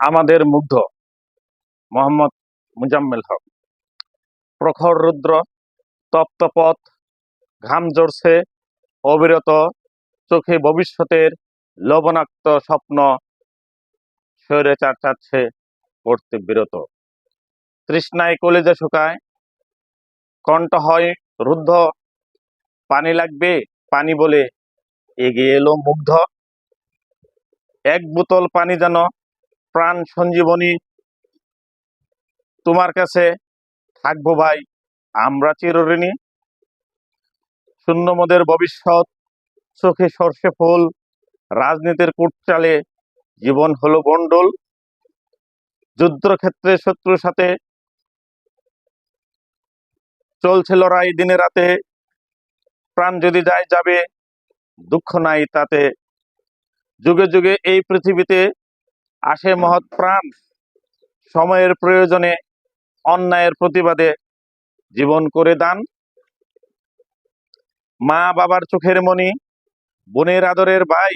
আমাদের মুগ্ধ মোহাম্মদ মুজাম্মেল হক। প্রখর রুদ্র, তপ্ত পথ, ঘাম ঝরছে অবিরত, চোখে ভবিষ্যতের লবণাক্ত স্বপ্ন, স্বৈরাচার চাচ্ছে পড়তে বিরত। তৃষ্ণায় কলিজা শুকায়, কণ্ঠ হয় রুদ্ধ, পানি লাগবে পানি বলে এগিয়ে এলো মুগ্ধ। এক বোতল পানি যেন প্রাণ সঞ্জীবনী, তোমার কাছে থাকবো ভাই আমরা চিরঋণী। শূন্য মোদের ভবিষ্যৎ, চোখে সর্ষে ফুল, রাজনীতির কুটচালে জীবন হলো গন্ডোল। যুদ্ধক্ষেত্রে শত্রুর সাথে চলছে লড়াই দিনে রাতে, প্রাণ যদি যায় যাবে দুঃখ নাই তাতে। যুগে যুগে এই পৃথিবীতে আসে মহৎ প্রাণ, সময়ের প্রয়োজনে অন্যায়ের প্রতিবাদে জীবন করে দান। মা বাবার চোখের মনি, বোনের আদরের ভাই,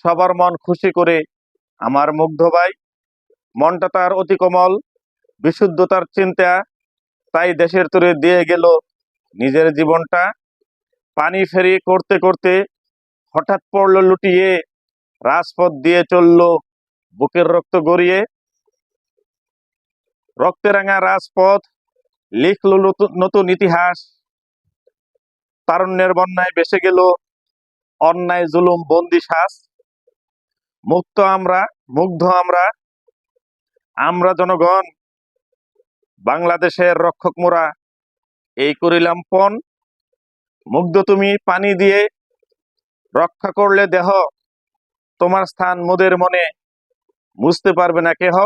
সবার মন খুশি করে আমার মুগ্ধ ভাই। মনটা তার অতি কোমল, বিশুদ্ধতার চিন্তা, তাই দেশের তরে দিয়ে গেল নিজের জীবনটা। পানি ফেরি করতে করতে হঠাৎ পড়লো লুটিয়ে, রাজপথ দিয়ে চলল বুকের রক্ত গড়িয়ে। রক্তে রাঙা রাজপথ লিখল নতুন ইতিহাস, তারুণ্যের বন্যায় ভেসে গেল অন্যায় জুলুম বন্দি শ্বাস। মুক্ত আমরা, মুগ্ধ আমরা, আমরা জনগণ, বাংলাদেশের রক্ষক মোরা, এই করিলাম পণ। মুগ্ধ তুমি পানি দিয়ে রক্ষা করলে দেহ, তোমার স্থান মোদের মনে বুঝতে পারবে না কেহ।